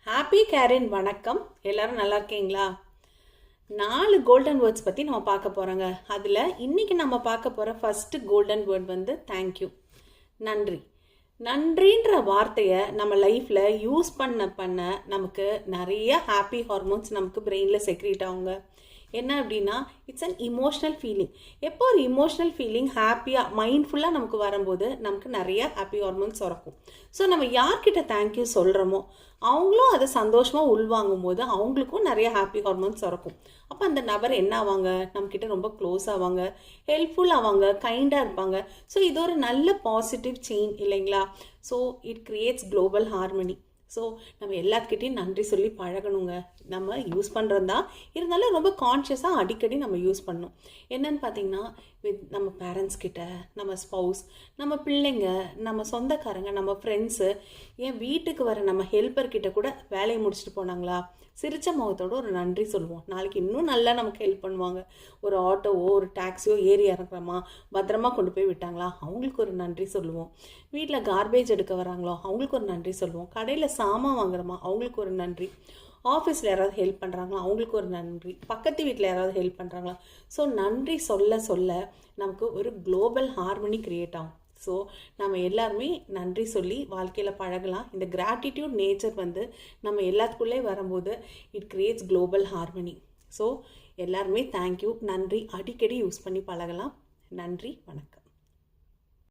Happy கேரின் வணக்கம். எல்லாரும் நல்லா இருக்கீங்களா? 4 கோல்டன் வேர்ட்ஸ் பற்றி நம்ம பார்க்க போகிறோங்க. அதில் இன்றைக்கி நம்ம பார்க்க போகிற ஃபஸ்ட்டு கோல்டன் வேர்ட் வந்து தேங்க்யூ, நன்றி. நன்றின்ற வார்த்தையை நம்ம லைஃப்பில் யூஸ் பண்ண நமக்கு நிறைய ஹாப்பி ஹார்மோன்ஸ் நமக்கு பிரெயினில் செக்ரேட் ஆகுங்க. என்ன அப்படின்னா இட்ஸ் அன் இமோஷ்னல் ஃபீலிங். எப்போ ஒரு இமோஷ்னல் ஃபீலிங் ஹாப்பியாக மைண்ட்ஃபுல்லாக நமக்கு வரும்போது நமக்கு நிறைய ஹாப்பி ஹார்மோன்ஸ் சுரக்கும். ஸோ நம்ம யார்கிட்ட தேங்க்யூ சொல்கிறோமோ அவங்களும் அதை சந்தோஷமாக உள்வாங்கும் போது அவங்களுக்கும் நிறைய ஹாப்பி ஹார்மோன்ஸ் சுரக்கும். அப்போ அந்த நபர் என்ன ஆவாங்க, நம்மக்கிட்ட ரொம்ப க்ளோஸ் ஆவாங்க, ஹெல்ப்ஃபுல் ஆவாங்க, கைண்டாக இருப்பாங்க. ஸோ இது ஒரு நல்ல பாசிட்டிவ் செயின் இல்லைங்களா? So it creates global harmony. So நம்ம எல்லாத்துக்கிட்டையும் நன்றி சொல்லி பழகணுங்க. நம்ம யூஸ் பண்ணுறது தான், இருந்தாலும் ரொம்ப கான்ஷியஸாக அடிக்கடி நம்ம யூஸ் பண்ணணும். என்னன்னு பார்த்தீங்கன்னா நம்ம பேரண்ட்ஸ் கிட்ட, நம்ம ஸ்பௌஸ், நம்ம பிள்ளைங்க, நம்ம சொந்தக்காரங்க, நம்ம ஃப்ரெண்ட்ஸு, ஏன் வீட்டுக்கு வர நம்ம ஹெல்ப்பர்கிட்ட கூட வேலையை முடிச்சுட்டு போனாங்களா சிரிச்ச முகத்தோடு ஒரு நன்றி சொல்லுவோம். நாளைக்கு இன்னும் நல்லா நமக்கு ஹெல்ப் பண்ணுவாங்க. ஒரு ஆட்டோவோ ஒரு டாக்ஸியோ ஏறி இறங்குறோமா, பத்திரமா கொண்டு போய் விட்டாங்களா, அவங்களுக்கு ஒரு நன்றி சொல்லுவோம். வீட்டில் கார்பேஜ் எடுக்க வராங்களோ அவங்களுக்கு ஒரு நன்றி சொல்லுவோம். கடையில் சாமான் வாங்குறோமா அவங்களுக்கு ஒரு நன்றி. ஆஃபீஸில் யாராவது ஹெல்ப் பண்ணுறாங்களா அவங்களுக்கு ஒரு நன்றி. பக்கத்து வீட்டில் யாராவது ஹெல்ப் பண்ணுறாங்களா. ஸோ நன்றி சொல்ல சொல்ல நமக்கு ஒரு குளோபல் ஹார்மனி கிரியேட் ஆகும். ஸோ நம்ம எல்லாருமே நன்றி சொல்லி வாழ்க்கையில் பழகலாம். இந்த கிராட்டிடியூட் நேச்சர் வந்து நம்ம எல்லாத்துக்குள்ளே வரும்போது it creates global harmony. So எல்லாருமே தேங்க்யூ, நன்றி அடிக்கடி யூஸ் பண்ணி பழகலாம். நன்றி, வணக்கம்.